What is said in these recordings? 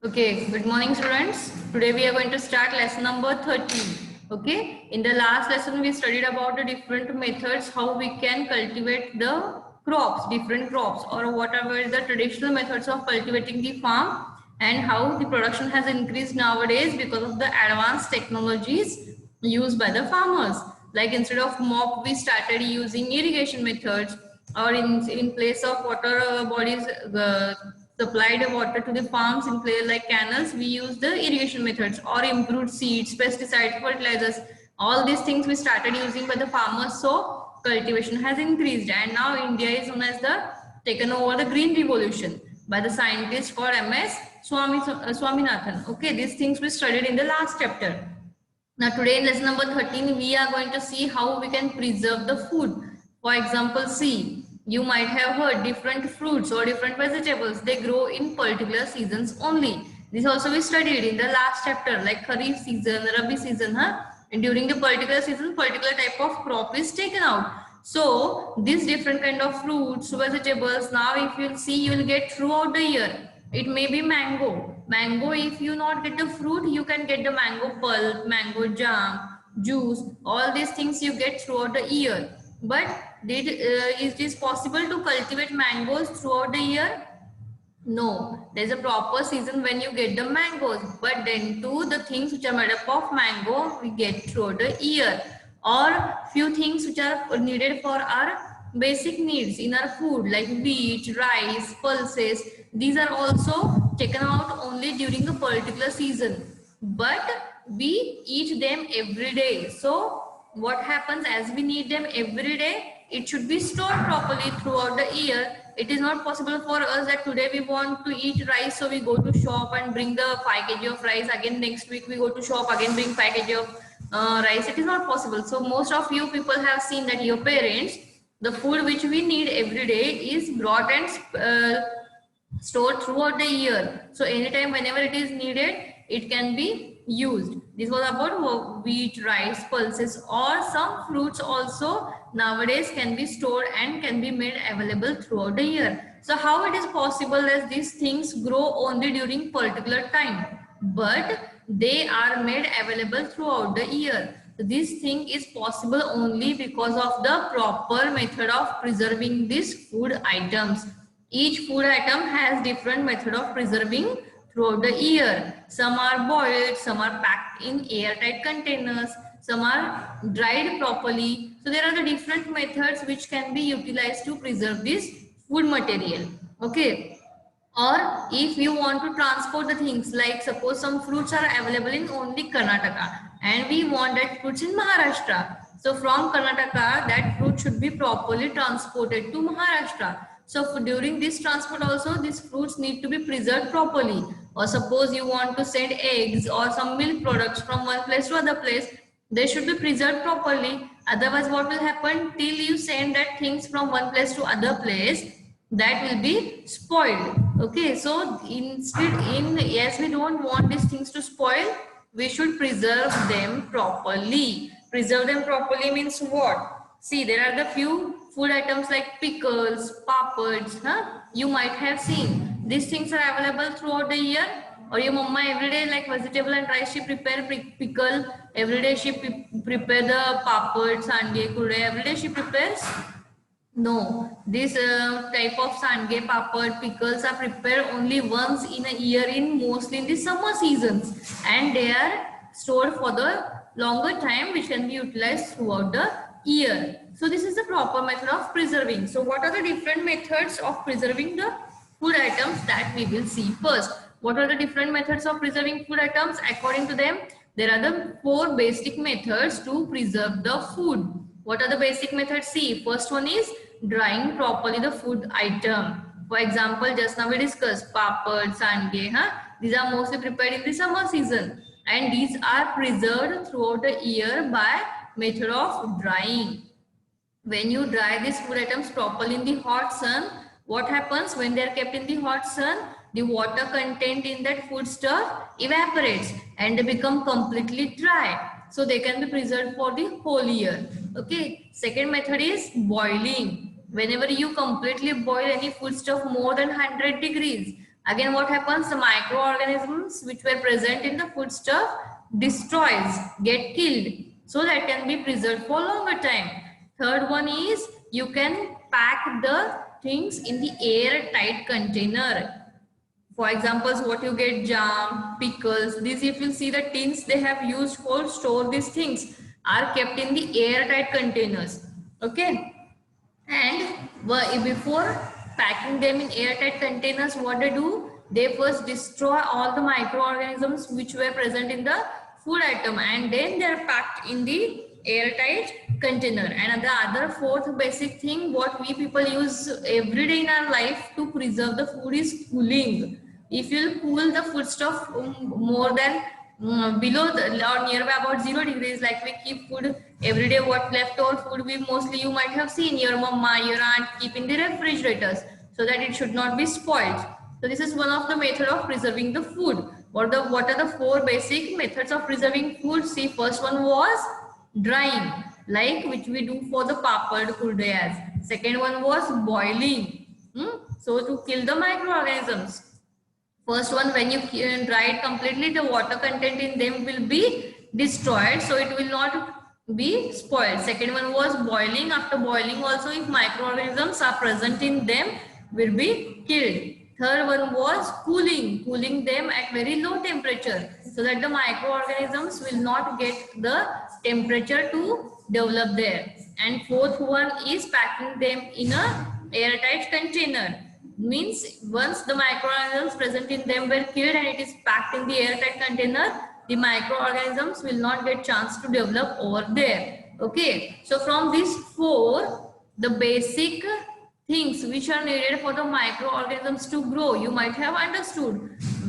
Okay, good morning students. Today we are going to start lesson number 13. Okay, in the last lesson we studied about the different methods how we can cultivate the crops, different crops or whatever the traditional methods of cultivating the farm and how the production has increased nowadays because of the advanced technologies used by the farmers. Like instead of mop we started using irrigation methods, or in place of water bodies supplied water to the farms in place like canals, we use the irrigation methods or improved seeds, pesticides, fertilizers. All these things we started using by the farmers, so cultivation has increased, and now India is known as the taken over the green revolution by the scientist called MS Swaminathan. Okay, these things we studied in the last chapter. Now today in lesson number 13, we are going to see how we can preserve the food. For example, see, you might have heard different fruits or different vegetables, they grow in particular seasons only. This also we studied in the last chapter, like Kharif season, Rabi season, and during the particular season, particular type of crop is taken out. So these different kind of fruits, vegetables, now if you'll see, you will get throughout the year. It may be mango. Mango, if you not get the fruit, you can get the mango pulp, mango jam, juice, all these things you get throughout the year. But is this possible to cultivate mangoes throughout the year? No, there's a proper season when you get the mangoes, but then too the things which are made up of mango we get throughout the year, or few things which are needed for our basic needs in our food like wheat, rice, pulses. These are also taken out only during a particular season, but we eat them every day. So what happens, as we need them every day, it should be stored properly throughout the year. It is not possible for us that today we want to eat rice, so we go to shop and bring the 5 kg of rice. Again next week we go to shop, again bring 5 kg of rice. It is not possible. So most of you people have seen that your parents, the food which we need every day is brought and stored throughout the year. So anytime whenever it is needed, it can be used. This was about wheat, rice, pulses, or some fruits also nowadays can be stored and can be made available throughout the year. So how it is possible as these things grow only during particular time, but they are made available throughout the year. This thing is possible only because of the proper method of preserving these food items. Each food item has different method of preserving throughout the year. Some are boiled, some are packed in airtight containers, some are dried properly. So there are the different methods which can be utilized to preserve this food material. Okay. Or if you want to transport the things, like suppose some fruits are available in only Karnataka and we want that fruits in Maharashtra. So from Karnataka, that fruit should be properly transported to Maharashtra. So during this transport also, these fruits need to be preserved properly. Or suppose you want to send eggs or some milk products from one place to other place, they should be preserved properly. Otherwise, what will happen till you send that things from one place to other place, that will be spoiled. Okay, so instead, yes, we don't want these things to spoil, we should preserve them properly. Preserve them properly means what? See, there are the few food items like pickles, papads, you might have seen. These things are available throughout the year, or your mama every day, like vegetable and rice, she prepare pickle. Every day she prepare the papad, sandge, kude. Every day she prepares. No, this type of sange, papad, pickles are prepared only once in a year, in mostly in the summer seasons, and they are stored for the longer time, which can be utilized throughout the year. So this is the proper method of preserving. So what are the different methods of preserving the food items that we will see first? What are the different methods of preserving food items? According to them, there are the 4 basic methods to preserve the food. What are the basic methods? See, first one is drying properly the food item. For example, just now we discussed papad, sange, these are mostly prepared in the summer season, and these are preserved throughout the year by method of drying. When you dry these food items properly in the hot sun, what happens when they are kept in the hot sun? The water content in that food stuff evaporates and they become completely dry. So they can be preserved for the whole year. Okay. Second method is boiling. Whenever you completely boil any food stuff more than 100 degrees, Again, what happens? The microorganisms which were present in the foodstuff destroys, get killed, so that can be preserved for longer time. Third one is you can pack the things in the airtight container. For examples, what you get, jam, pickles, these if you see the tins they have used for store these things are kept in the airtight containers. Okay. And before packing them in airtight containers, what they do? They first destroy all the microorganisms which were present in the food item, and then they are packed in the airtight container. And the other fourth basic thing what we people use every day in our life to preserve the food is cooling. If you cool the food stuff more than below the, or nearby about 0 degrees, like we keep food every day, what leftover food we mostly you might have seen your mama, your aunt keep in the refrigerators so that it should not be spoiled. So this is one of the method of preserving the food. What are the 4 basic methods of preserving food? See, first one was drying, like which we do for the papad kurdayas. Second one was boiling, so to kill the microorganisms. First one, when you dry it completely, the water content in them will be destroyed, so it will not be spoiled. Second one was boiling. After boiling also, if microorganisms are present in them, will be killed. Third one was cooling, cooling them at very low temperature so that the microorganisms will not get the temperature to develop there. And fourth one is packing them in a airtight container. Means once the microorganisms present in them were killed and it is packed in the airtight container, the microorganisms will not get chance to develop over there. Okay, so from these 4, the basic things which are needed for the microorganisms to grow, you might have understood.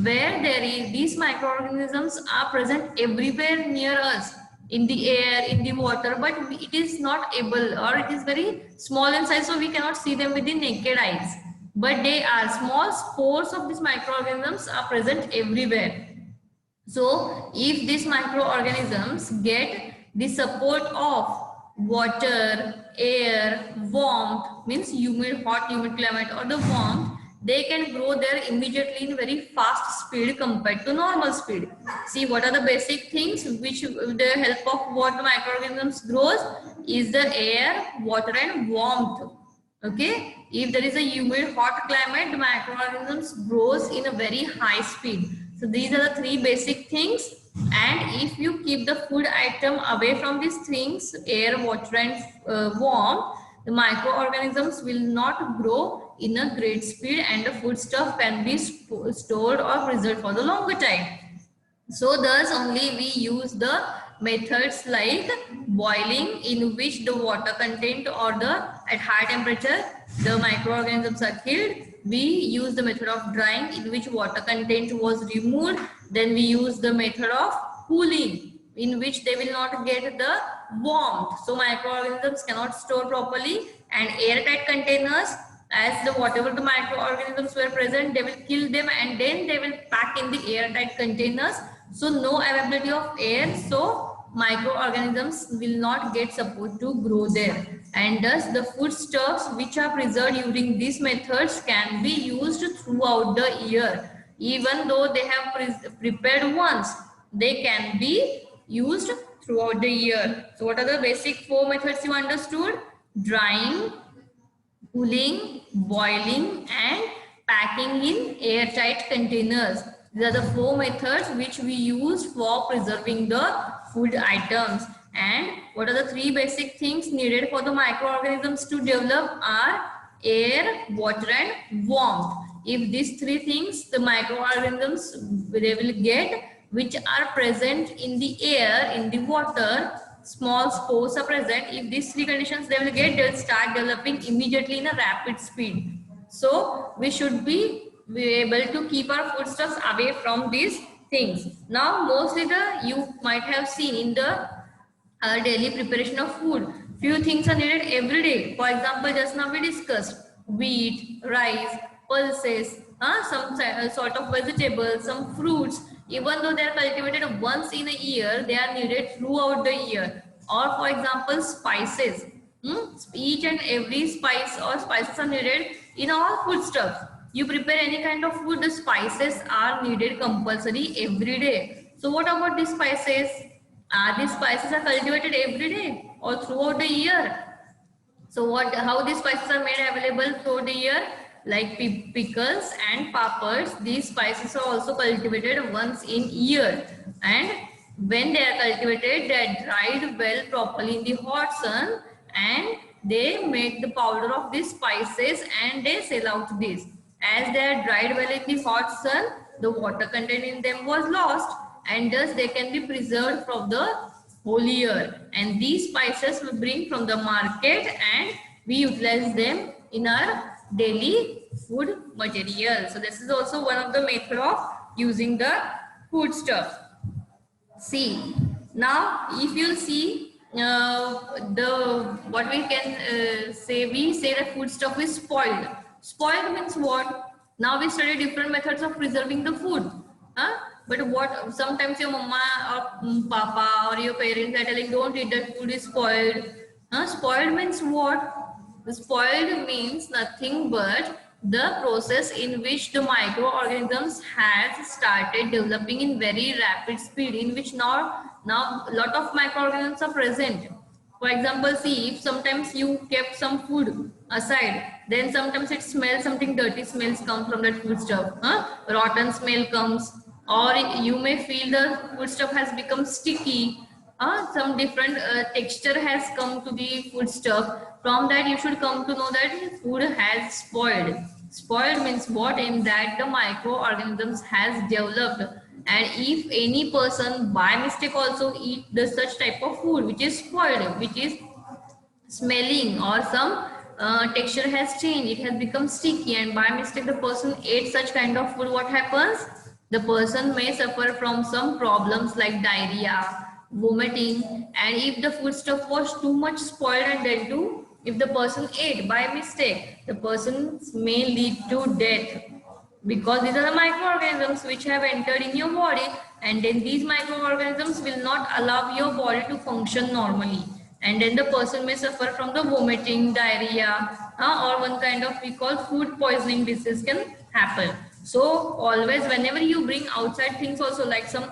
Where there is these microorganisms are present everywhere near us, in the air, in the water, but it is not able, or it is very small in size, so we cannot see them with the naked eyes. But they are small spores of these microorganisms are present everywhere. So if these microorganisms get the support of water, air, warmth, means humid, hot, humid climate or the warmth, they can grow there immediately in very fast speed compared to normal speed. See, what are the basic things which with the help of what the microorganisms grows is the air, water and warmth. Okay, if there is a humid hot climate, the microorganisms grows in a very high speed. So these are the 3 basic things, and if you keep the food item away from these things, air, water and warmth, the microorganisms will not grow in a great speed and the food stuff can be stored or preserved for the longer time. So thus only we use the methods like boiling, in which the water content or the at high temperature the microorganisms are killed. We use the method of drying, in which water content was removed. Then we use the method of cooling, in which they will not get the warmth, so microorganisms cannot store properly. And airtight containers, as the whatever the microorganisms were present, they will kill them and then they will pack in the airtight containers, so no availability of air, so microorganisms will not get support to grow there. And thus the foodstuffs which are preserved using these methods can be used throughout the year. Even though they have prepared once, they can be used throughout the year. So what are the basic 4 methods you understood? Drying, cooling, boiling and packing in airtight containers. These are the 4 methods which we use for preserving the food items. And what are the 3 basic things needed for the microorganisms to develop are air, water and warmth. If these 3 things the microorganisms they will get, which are present in the air, in the water, small spores are present. If these 3 conditions they will get, they will start developing immediately in a rapid speed. So we should be able to keep our foodstuffs away from these things. Now mostly you might have seen in the daily preparation of food, few things are needed every day. For example, just now we discussed wheat, rice, pulses, some sort of vegetables, some fruits. Even though they are cultivated once in a year, they are needed throughout the year. Or for example, spices. Each and every spice or spices are needed in all foodstuffs. You prepare any kind of food, the spices are needed compulsory every day. So what about these spices? Are these spices are cultivated every day or throughout the year? So what, how these spices are made available throughout the year? Like pickles and peppers, these spices are also cultivated once in year. And when they are cultivated, they are dried well properly in the hot sun, and they make the powder of these spices and they sell out this. As they are dried well in the hot sun, the water content in them was lost, and thus they can be preserved from the whole year. And these spices we bring from the market and we utilize them in our daily food material. So this is also one of the method of using the food stuff. See, now if you'll see the what we can say, we say that food stuff is spoiled. Spoiled means what? Now we study different methods of preserving the food. Huh? But what sometimes your mama or papa or your parents are telling, don't eat that food is spoiled. Huh? Spoiled means what? The spoiled means nothing but the process in which the microorganisms has started developing in very rapid speed, in which now a lot of microorganisms are present. For example, see, if sometimes you kept some food aside, then sometimes it smells, something dirty smells come from that food stuff. Rotten smell comes, or you may feel the food stuff has become sticky. Some different texture has come to the food stuff. From that, you should come to know that food has spoiled. Spoiled means what? In that the microorganisms has developed. And if any person by mistake also eat the such type of food which is spoiled, which is smelling, or some texture has changed, it has become sticky, and by mistake the person ate such kind of food, what happens? The person may suffer from some problems like diarrhea, vomiting, and if the food stuff was too much spoiled, and then too, if the person ate by mistake, the person may lead to death, because these are the microorganisms which have entered in your body, and then these microorganisms will not allow your body to function normally, and then the person may suffer from the vomiting, diarrhea, or one kind of we call food poisoning disease can happen. So always whenever you bring outside things also, like some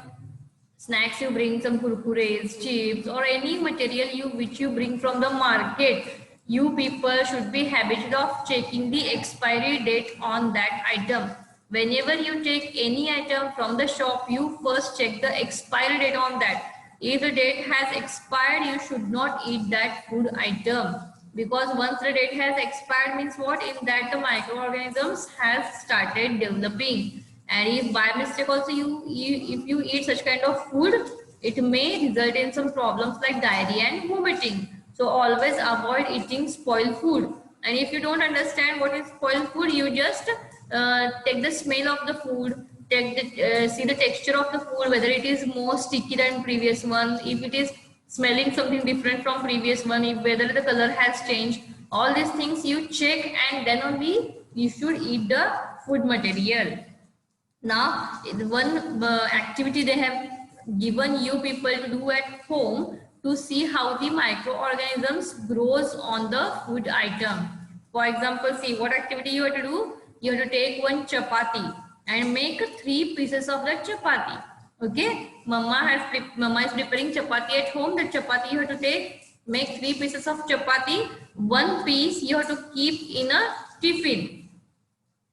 snacks you bring, some kurkures, chips, or any material which you bring from the market, you people should be habitual of checking the expiry date on that item. Whenever you take any item from the shop, you first check the expiry date on that. If the date has expired, you should not eat that food item, because once the date has expired means what? In that the microorganisms has started developing. And if by mistake also if you eat such kind of food, it may result in some problems like diarrhea and vomiting. So always avoid eating spoiled food. And if you don't understand what is spoiled food, you just take the smell of the food, take the see the texture of the food, whether it is more sticky than previous one, if it is smelling something different from previous one, if whether the color has changed. All these things you check, and then only you should eat the food material. Now, one activity they have given you people to do at home to see how the microorganisms grows on the food item. For example, see what activity you have to do. You have to take one chapati and make 3 pieces of that chapati. Okay, mama is preparing chapati at home. The chapati you have to make 3 pieces of chapati. 1 piece you have to keep in a tiffin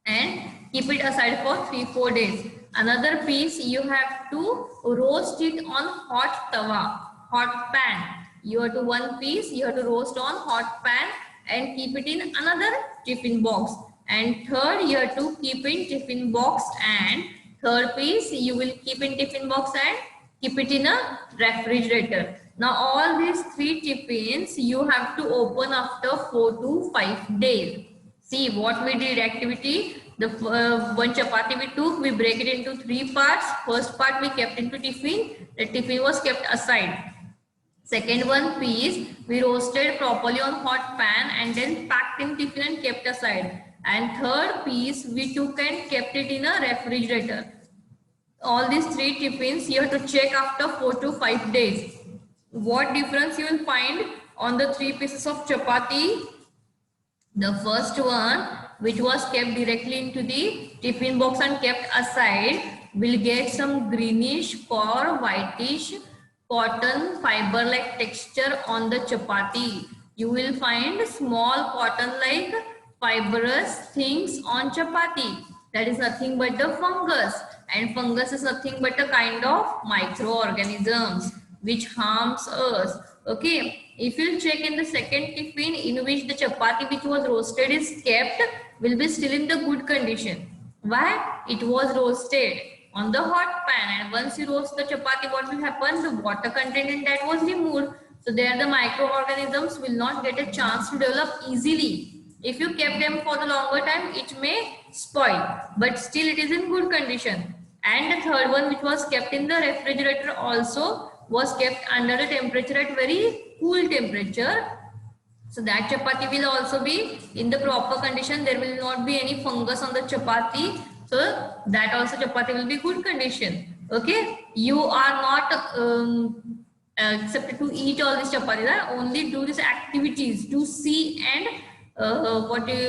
and keep it aside for 3-4 days. Another piece you have to roast it on hot tawa, hot pan. You have to 1 piece you have to roast on hot pan and keep it in another tiffin box. And third you have to keep in tiffin box, and third piece you will keep in tiffin box and keep it in a refrigerator. Now all these 3 tiffins you have to open after 4 to 5 days. See what we did activity. The one chapati we took, we break it into 3 parts. First part we kept into tiffin. The tiffin was kept aside. Second one piece we roasted properly on hot pan and then packed in tiffin and kept aside. And third piece we took and kept it in a refrigerator. All these 3 tiffins you have to check after 4 to 5 days. What difference you will find on the 3 pieces of chapati? The first one, which was kept directly into the tiffin box and kept aside will get some greenish or whitish cotton fiber like texture on the chapati. You will find small cotton like fibrous things on chapati. That is nothing but the fungus, and fungus is nothing but a kind of microorganisms which harms us. Okay, if you check in the second tiffin in which the chapati which was roasted is kept, will be still in the good condition. Why? It was roasted on the hot pan, and once you roast the chapati, what will happen? The water content in that was removed. So there the microorganisms will not get a chance to develop easily. If you kept them for the longer time, it may spoil, but still it is in good condition. And the third one, which was kept in the refrigerator, also was kept under the temperature at very cool temperature. So that chapati will also be in the proper condition. There will not be any fungus on the chapati. So that also chapati will be good condition. Okay, you are not accepted to eat all these chapatis. Only do these activities to see and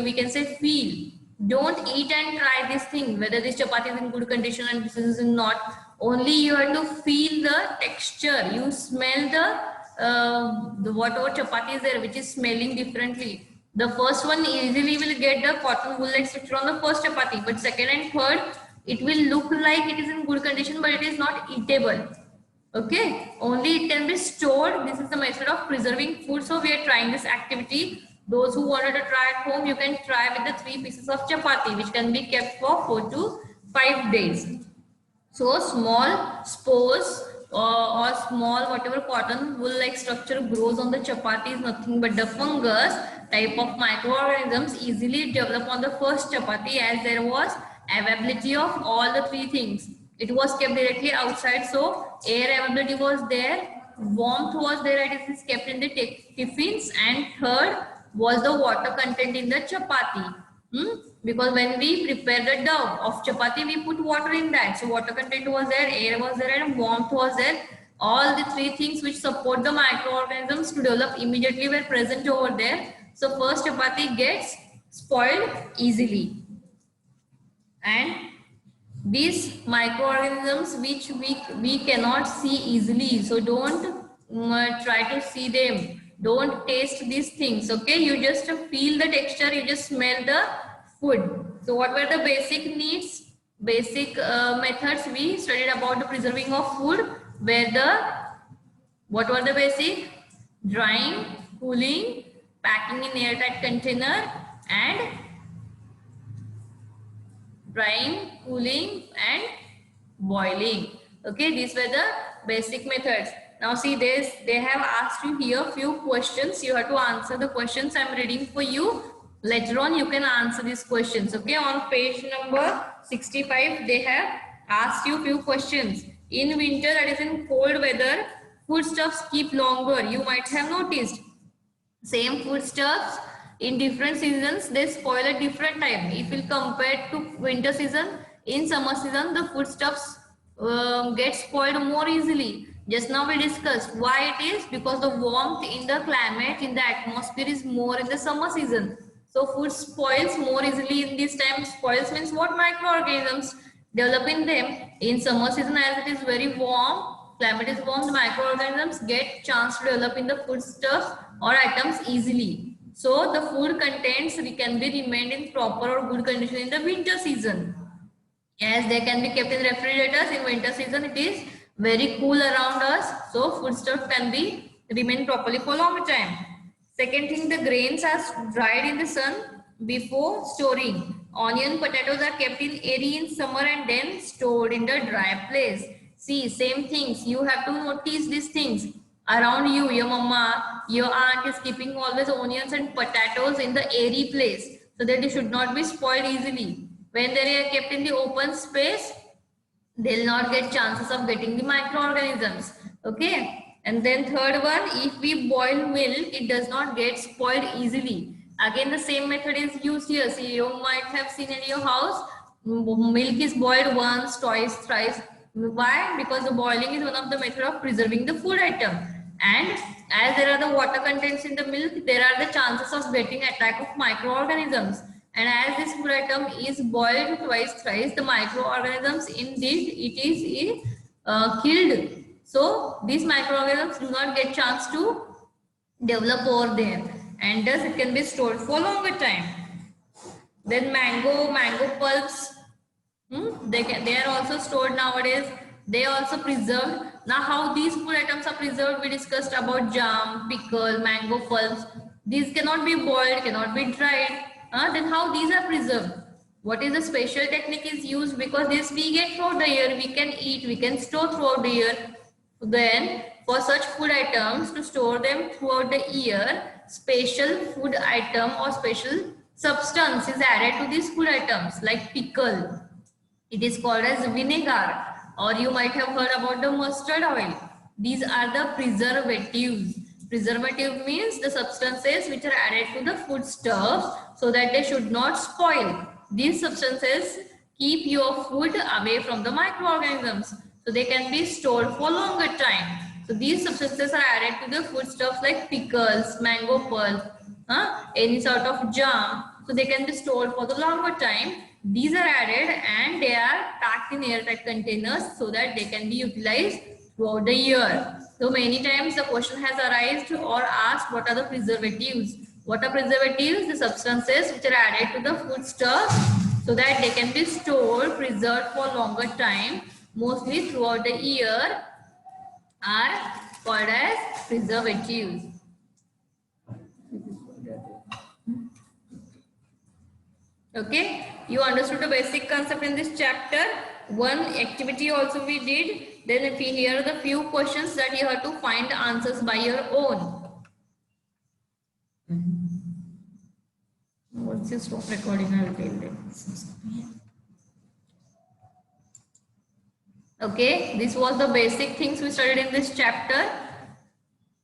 we can say feel. Don't eat and try this thing whether this chapati is in good condition and this is not. Only you have to feel the texture. You smell the whatever chapati is there which is smelling differently. The first one easily will get the cotton wool like structure on the first chapati, but second and third it will look like it is in good condition, but it is not eatable. Okay, only it can be stored. This is the method of preserving food. So we are trying this activity. Those who wanted to try at home, you can try with the 3 pieces of chapati, which can be kept for 4 to 5 days. So small spores or small whatever cotton wool like structure grows on the chapati is nothing but the fungus type of microorganisms easily develop on the first chapati, as there was availability of all the 3 things. It was kept directly outside, so air availability was there, warmth was there, it is kept in the tiffins, and third was the water content in the chapati. Because when we prepare the dough of chapati, we put water in that. So water content was there, air was there, and warmth was there. All the 3 things which support the microorganisms to develop immediately were present over there. So first chapati gets spoiled easily. And these microorganisms which we cannot see easily, so don't try to see them, don't taste these things. Okay, you just feel the texture, you just smell the food. So what were the basic needs, basic methods we studied about the preserving of food? What were the basic? Drying, cooling, packing in airtight container, and drying, cooling, and boiling. Okay, these were the basic methods. Now see this, they have asked you here few questions. You have to answer the questions I am reading for you. Later on you can answer these questions. Okay, on page number 65 they have asked you few questions. In winter, that is in cold weather, foodstuffs keep longer. You might have noticed same foodstuffs in different seasons, they spoil at different time. If you compare to winter season, in summer season the foodstuffs get spoiled more easily. Just now we discussed why it is, because the warmth in the climate, in the atmosphere is more in the summer season. So food spoils more easily in this time. Spoils means what? Microorganisms develop in them. In summer season, as it is very warm, climate is warm, the microorganisms get chance to develop in the foodstuffs or items easily. So the food contents can be remained in proper or good condition in the winter season, as they can be kept in refrigerators. In winter season it is very cool around us, so foodstuff can be remain properly for long time. Second thing, the grains are dried in the sun before storing. Onion, potatoes are kept in airy in summer and then stored in the dry place. See, same things, you have to notice these things around you. Your mama, your aunt is keeping always onions and potatoes in the airy place, so that they should not be spoiled easily. When they are kept in the open space, they'll not get chances of getting the microorganisms. Okay, and then third one, if we boil milk, it does not get spoiled easily. Again, the same method is used here. See, you might have seen in your house, milk is boiled once, twice, thrice. Why? Because the boiling is one of the method of preserving the food item. And as there are the water contents in the milk, there are the chances of getting attack of microorganisms. And as this food item is boiled twice, thrice, the microorganisms indeed it is killed. So these microorganisms do not get chance to develop over there, and thus it can be stored for longer time. Then mango pulps, they are also stored nowadays. They are also preserved. Now how these food items are preserved, we discussed about jam, pickle, mango pulps. These cannot be boiled, cannot be dried. Then how these are preserved? What is the special technique is used? Because this we get throughout the year, we can eat, we can store throughout the year. Then for such food items to store them throughout the year, special food item or special substance is added to these food items like pickle. It is called as vinegar, or you might have heard about the mustard oil. These are the preservatives. Preservative means the substances which are added to the foodstuffs so that they should not spoil. These substances keep your food away from the microorganisms, so they can be stored for longer time. So these substances are added to the foodstuffs like pickles, mango pulp, any sort of jam, so they can be stored for the longer time. These are added and they are packed in airtight containers so that they can be utilized throughout the year. So many times the question has arisen or asked, what are the preservatives? What are preservatives? The substances which are added to the foodstuffs so that they can be stored, preserved for longer time, mostly throughout the year, are called as preservatives. Okay, you understood the basic concept in this chapter. One activity also we did. Then if we hear the few questions that you have to find the answers by your own. Once you stop recording, I will tell them. Okay, this was the basic things we studied in this chapter.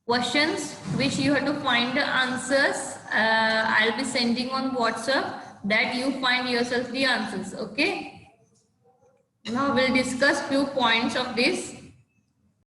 Questions which you have to find the answers. I'll be sending on WhatsApp that you find yourself the answers. Okay. Now we'll discuss few points of this.